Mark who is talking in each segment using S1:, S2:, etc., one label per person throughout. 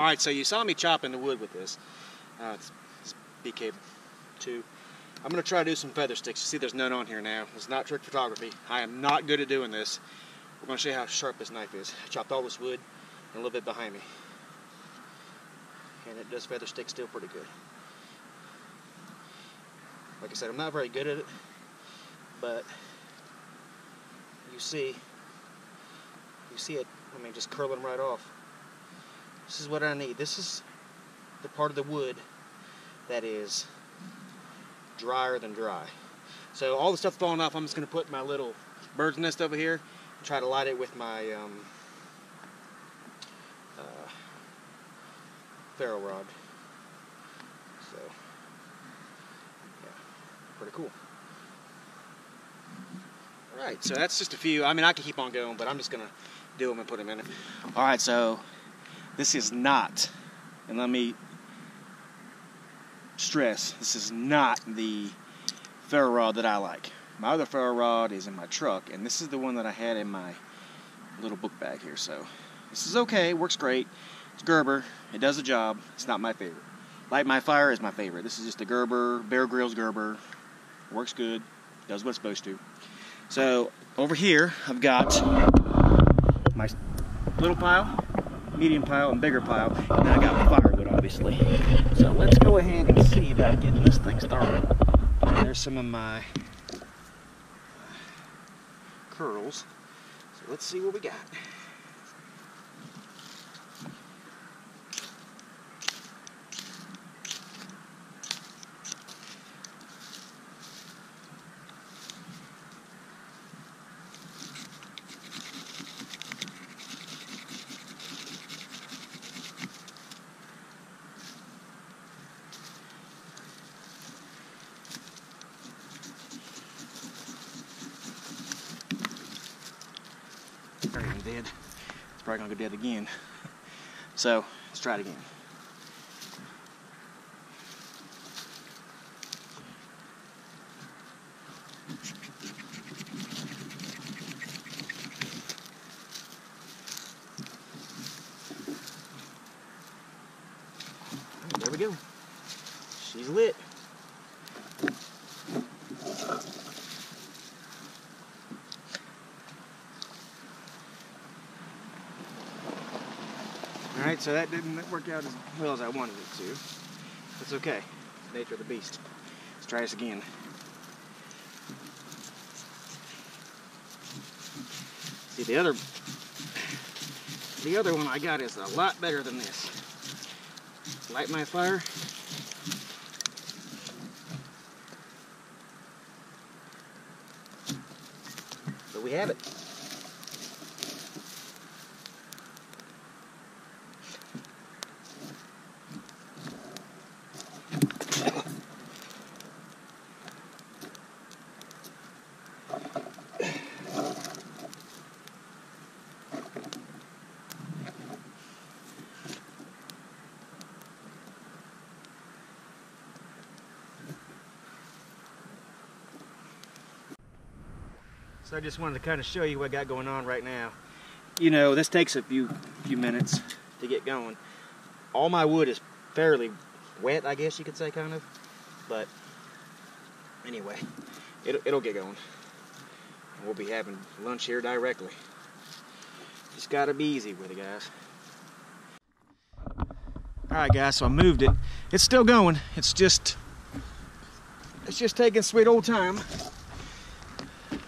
S1: Alright, so you saw me chopping the wood with this. It's BK2. I'm going to try to do some feather sticks. You see there's none on here now. It's not trick photography. I am not good at doing this. We're going to show you how sharp this knife is. I chopped all this wood and a little bit behind me. And it does feather stick still pretty good. Like I said, I'm not very good at it, but you see it, I mean, just curling right off. This is what I need. This is the part of the wood that is drier than dry. So all the stuff falling off, I'm just going to put my little bird's nest over here and try to light it with my ferro rod. So, yeah, pretty cool. Alright, so that's just a few. I mean, I could keep on going, but I'm just going to do them and put them in it. Alright, so this is not, and let me stress, this is not the ferro rod that I like. My other ferro rod is in my truck, and this is the one that I had in my little book bag here. So this is okay, works great. It's Gerber, it does the job. It's not my favorite. Light My Fire is my favorite. This is just a Gerber, Bear Grylls Gerber. Works good, does what it's supposed to. So over here I've got my little pile, medium pile, and bigger pile, and then I got my firewood, obviously. So let's go ahead and see about getting this thing started. There's some of my curls. So let's see what we got. Dead. It's probably gonna go dead again. So let's try it again. There we go. She's lit. Alright, so that didn't work out as well as I wanted it to. That's okay. It's the nature of the beast. Let's try this again. See, the other one I got is a lot better than this. Light My Fire. So we have it. So I just wanted to kind of show you what I got going on right now. You know, this takes a few minutes to get going. All my wood is fairly wet, I guess you could say, kind of. But anyway, it'll get going. We'll be having lunch here directly. Just gotta be easy with it, guys. Alright guys, so I moved it. It's still going. It's just taking sweet old time.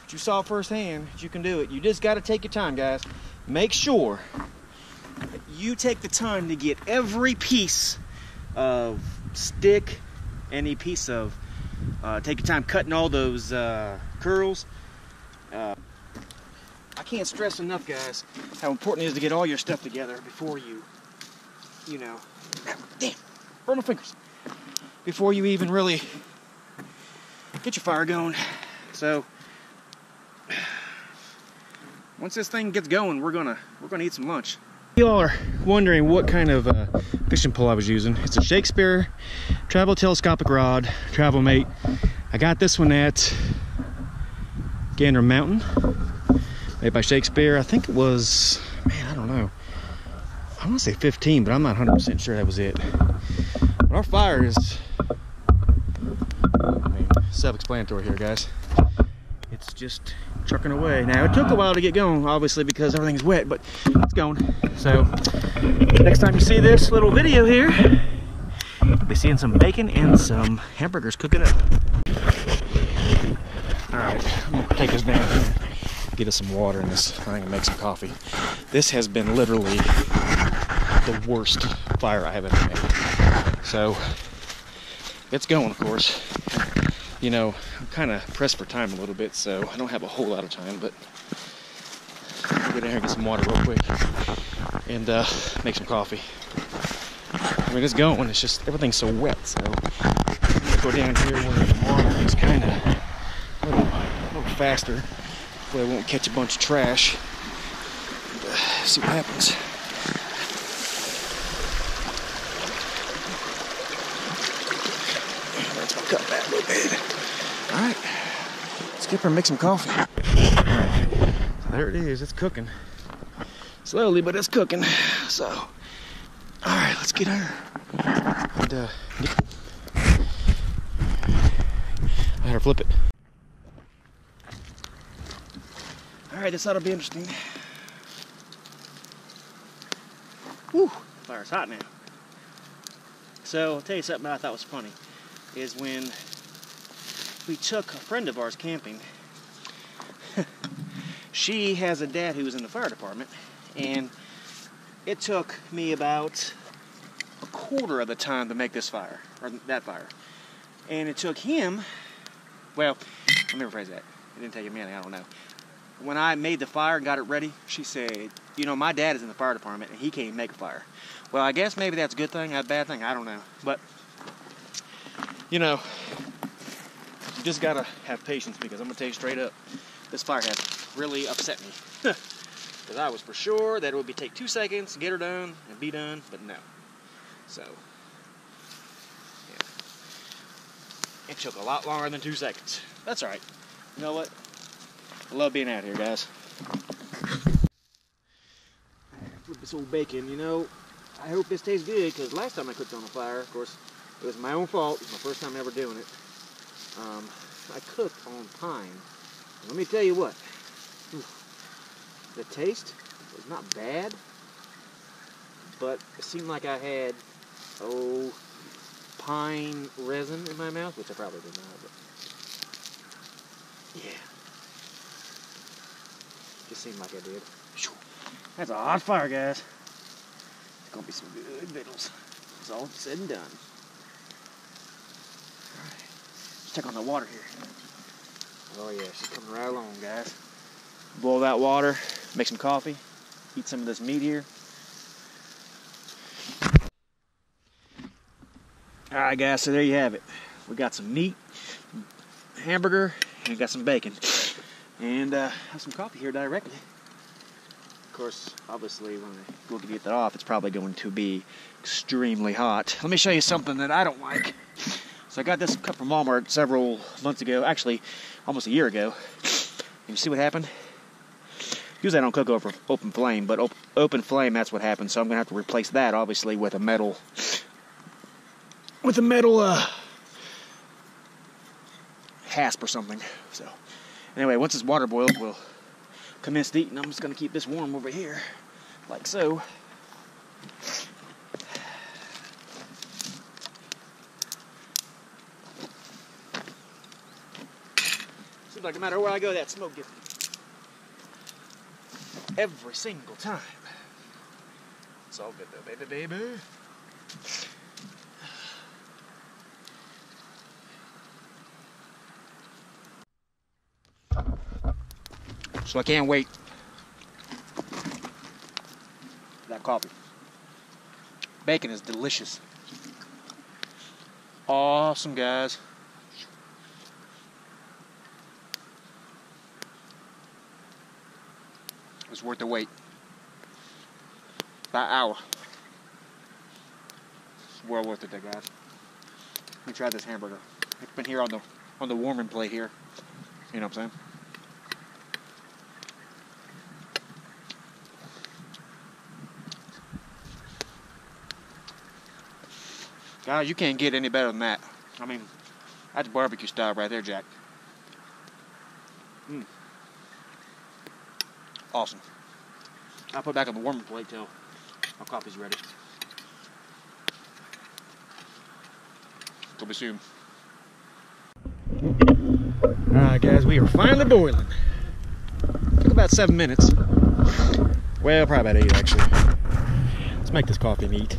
S1: You saw firsthand that you can do it. You just got to take your time, guys. Make sure that you take the time to get every piece of stick, any piece of take your time cutting all those curls. I can't stress enough, guys, how important it is to get all your stuff together before you know, damn, burn my fingers, before you even really get your fire going. So once this thing gets going, we're gonna eat some lunch. Y'all are wondering what kind of fishing pole I was using. It's a Shakespeare travel telescopic rod, Travel Mate. I got this one at Gander Mountain, made by Shakespeare. I think it was, man, I don't know. I want to say 15, but I'm not 100% sure that was it. But our fire is, I mean, self-explanatory here, guys. It's just trucking away. Now, it took a while to get going, obviously, because everything's wet, but it's going. So, next time you see this little video here, you'll be seeing some bacon and some hamburgers cooking up. Alright, I'm gonna take us down here, get us some water in this thing and make some coffee. This has been literally the worst fire I have ever made. So, it's going, of course. You know, I'm kind of pressed for time a little bit, so I don't have a whole lot of time, but I'll go down here and get some water real quick and make some coffee. I mean, it's going, it's just, everything's so wet, so I'm gonna go down here where the water is kind of a little faster, so I won't catch a bunch of trash. And, see what happens. That's gonna cut that a little bit. Alright, let's get up and make some coffee. Alright, so there it is, it's cooking. Slowly, but it's cooking. So, alright, let's get her. And, I had her flip it. Alright, this ought to be interesting. Whew, the fire's hot now. So, I'll tell you something that I thought was funny, is when we took a friend of ours camping. She has a dad who was in the fire department, and it took me about a quarter of the time to make this fire, or that fire. And it took him, well, let me rephrase that. It didn't take a minute, I don't know. When I made the fire and got it ready, she said, you know, my dad is in the fire department and he can't make a fire. Well, I guess maybe that's a good thing, a bad thing, I don't know. But, you know, you just gotta have patience, because I'm gonna tell you straight up, this fire has really upset me. Because I was for sure that it would take 2 seconds to get her done and be done, but no. So, yeah. It took a lot longer than 2 seconds. That's alright. You know what? I love being out here, guys. With this old bacon, you know, I hope this tastes good, because last time I cooked on a fire, of course, it was my own fault. It was my first time ever doing it. I cooked on pine. And let me tell you what, the taste was not bad, but it seemed like I had, pine resin in my mouth, which I probably did not, but yeah. Just seemed like I did. That's a hot fire, guys. It's gonna be some good victuals. It's all said and done. Alright, let's check on the water here. Oh yeah, she's coming right along, guys. Boil that water, make some coffee, eat some of this meat here. Alright guys, so there you have it. We got some meat, hamburger, and got some bacon. And have some coffee here directly. Of course, obviously, when I go to get that off, it's probably going to be extremely hot. Let me show you something that I don't like. So I got this cup from Walmart several months ago, actually almost a year ago. And you see what happened? Usually I don't cook over open flame, but open flame, that's what happened. So I'm going to have to replace that, obviously, with a metal hasp or something. So anyway, once this water boils, we'll commence to eat, and I'm just going to keep this warm over here, like so. Seems like no matter where I go, that smoke gets me. Every single time. It's all good though, baby. So I can't wait for that coffee. Bacon is delicious. Awesome, guys. It's worth the wait. About an hour. It's well worth it, there, guys. Let me try this hamburger. It's been here on the warming plate here. You know what I'm saying? Guys, you can't get any better than that. I mean, that's barbecue style right there, Jack. Awesome. I'll put it back on the warming plate till my coffee's ready. Till we soon. Alright guys, we are finally boiling. Took about 7 minutes. Well, probably about 8 actually. Let's make this coffee neat.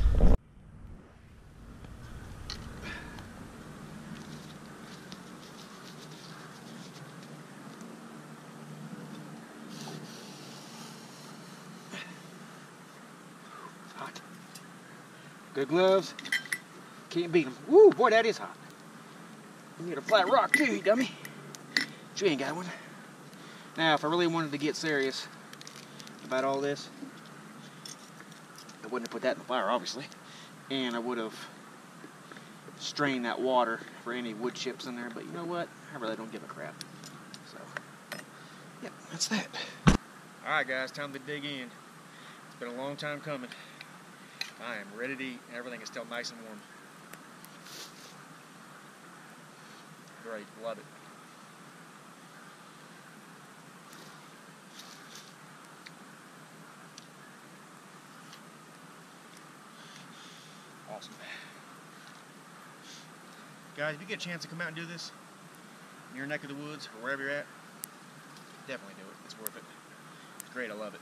S1: Hot. Good gloves. Can't beat them. Woo, boy, that is hot. You need a flat rock too, you dummy. But you ain't got one. Now, if I really wanted to get serious about all this, I wouldn't have put that in the fire, obviously. And I would have strained that water for any wood chips in there. But you know what? I really don't give a crap. So, yep, that's that. Alright guys, time to dig in. It's been a long time coming. I am ready to eat. Everything is still nice and warm. Great, love it. Awesome. Guys, if you get a chance to come out and do this in your neck of the woods or wherever you're at, definitely do it. It's worth it. It's great, I love it.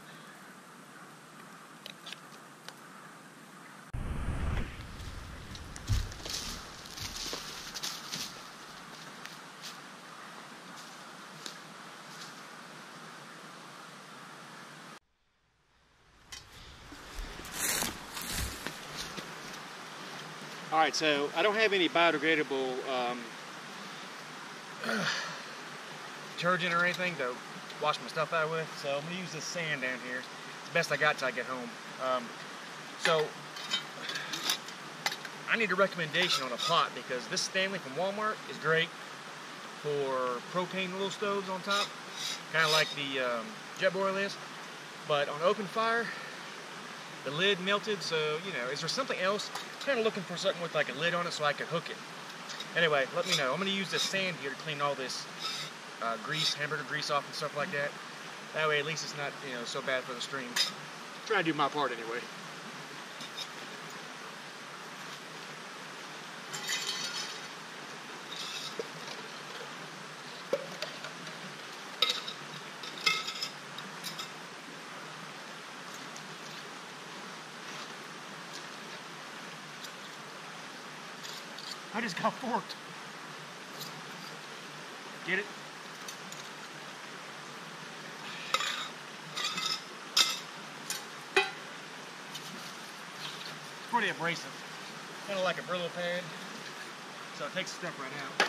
S1: Alright, so I don't have any biodegradable detergent or anything to wash my stuff out with, so I'm going to use this sand down here. It's the best I got till I get home. So I need a recommendation on a pot because this Stanley from Walmart is great for propane little stoves on top, kind of like the Jetboil is, but on open fire, the lid melted, so, you know, is there something else? Kind of looking for something with like a lid on it so I could hook it. Anyway, let me know. I'm going to use this sand here to clean all this grease, hamburger grease off and stuff like that. That way at least it's not, you know, so bad for the stream. Try to do my part anyway. I just got forked. Get it? It's pretty abrasive. Kind of like a Brillo pad. So it takes the stuff right out.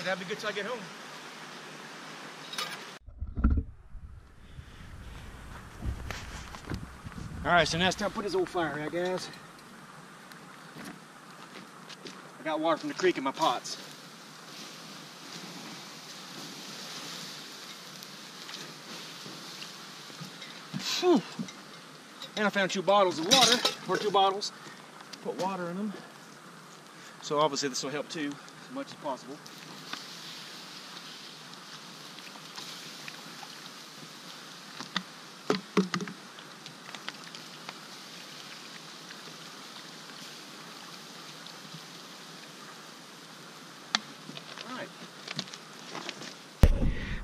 S1: That'll be good till I get home. Alright, so now it's time to put this old fire out, guys. I got water from the creek in my pots. Whew. And I found 2 bottles of water, or 2 bottles. Put water in them. So obviously this will help too, as much as possible.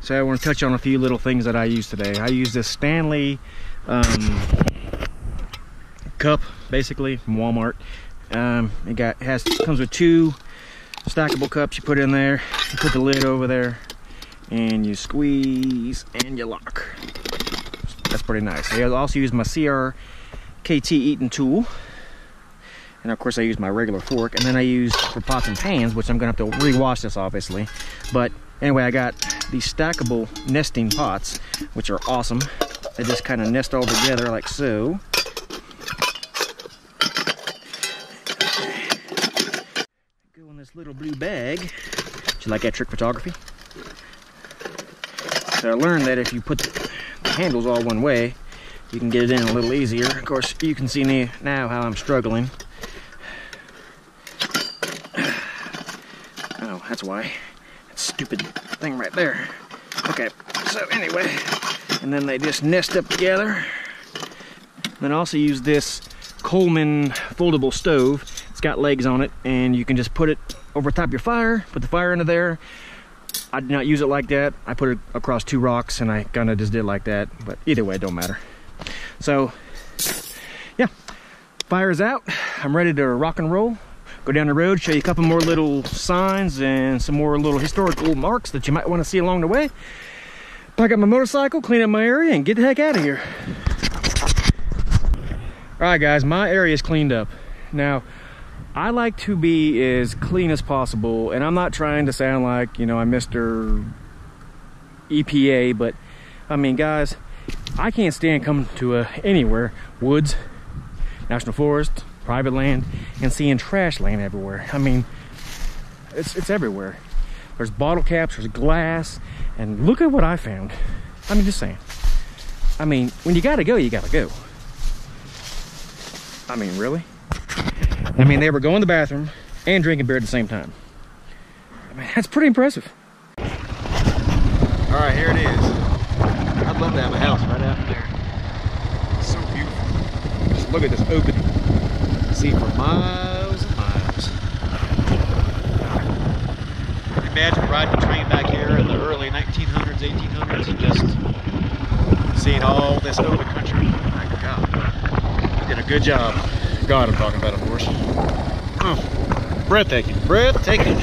S1: So I want to touch on a few little things that I use today. I use this Stanley cup, basically from Walmart. It comes with 2 stackable cups. You put it in there, you put the lid over there, and you squeeze and you lock. That's pretty nice. I also use my CRKT eating tool, and of course I use my regular fork. And then I use for pots and pans, which I'm gonna have to rewash this obviously. But anyway, I got these stackable nesting pots, which are awesome. they just kind of nest all together like so. Go in this little blue bag. Do you like that trick photography? So I learned that if you put the handles all one way, you can get it in a little easier. Of course, you can see now how I'm struggling. Oh, that's why. That stupid thing right there. Okay, so anyway, and then they just nest up together. Then I also use this Coleman foldable stove. It's got legs on it, and you can just put it over top your fire, put the fire into there. I did not use it like that. I put it across 2 rocks, and I kind of just did like that, but either way, it don't matter. So, yeah, fire's out. I'm ready to rock and roll. Go down the road, show you a couple more little signs and some more little historical marks that you might want to see along the way. Pack up my motorcycle, clean up my area, and get the heck out of here. All right, guys, my area is cleaned up. Now, I like to be as clean as possible, and I'm not trying to sound like, you know, I'm Mr. EPA, but I mean, guys, I can't stand coming to anywhere, woods, national forest, private land, and seeing trash laying everywhere. I mean, it's everywhere. There's bottle caps, there's glass, and look at what I found. I mean, just saying. I mean, when you gotta go, you gotta go. I mean, really? I mean, they were going to the bathroom and drinking beer at the same time. I mean, that's pretty impressive. All right, here it is. I'd love to have a house right out there. It's so beautiful. Just look at this opening. See for miles and miles. Imagine riding a train back here in the early 1900s, 1800s, and just seeing all this open country. My God, you did a good job. God, I'm talking about, of course. Oh, breathtaking, breathtaking,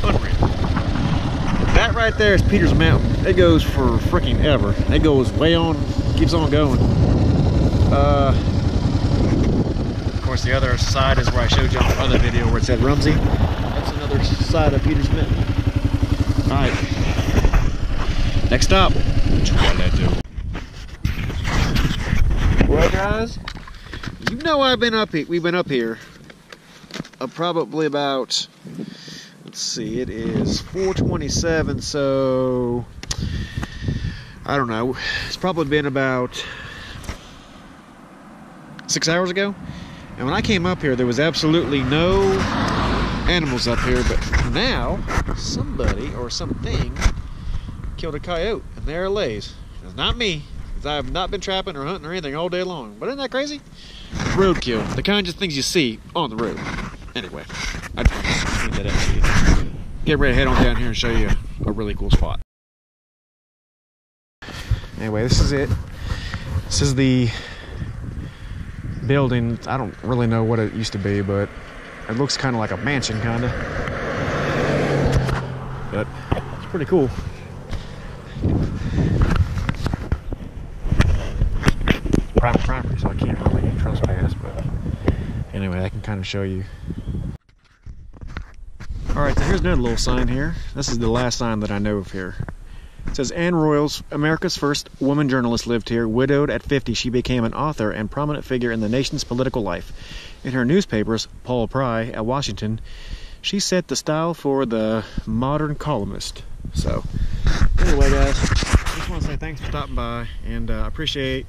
S1: unreal. That right there is Peter's Mountain. It goes for freaking ever. It goes way on, keeps on going. Of course, the other side is where I showed you on the other video where it said Rumsey. That's another side of Peter's Mountain. All right, next stop. Well, guys, you know I've been up here. We've been up here probably about, let's see, it is 4:27, so I don't know. It's probably been about 6 hours ago. And when I came up here, there was absolutely no animals up here, but now somebody or something killed a coyote, and there it lays. It's not me, because I have not been trapping or hunting or anything all day long. But isn't that crazy? Roadkill, the kind of things you see on the road. Anyway, I just wanted to clean that up to you. Get ready to head on down here and show you a really cool spot. Anyway, this is it. This is the building. I don't really know what it used to be, but it looks kind of like a mansion, kind of. But it's pretty cool. Private property, so I can't really trespass, but anyway, I can kind of show you. Alright, so here's another little sign here. This is the last sign that I know of here. It says, Anne Royals, America's first woman journalist, lived here. Widowed at 50, she became an author and prominent figure in the nation's political life. In her newspapers, Paul Pry at Washington, she set the style for the modern columnist. So, anyway, guys, I just want to say thanks for stopping by, and I appreciate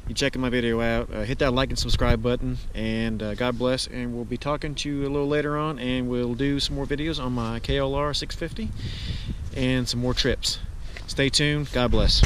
S1: you checking my video out. Hit that like and subscribe button, and God bless, and we'll be talking to you a little later on, and we'll do some more videos on my KLR 650 and some more trips. Stay tuned. God bless.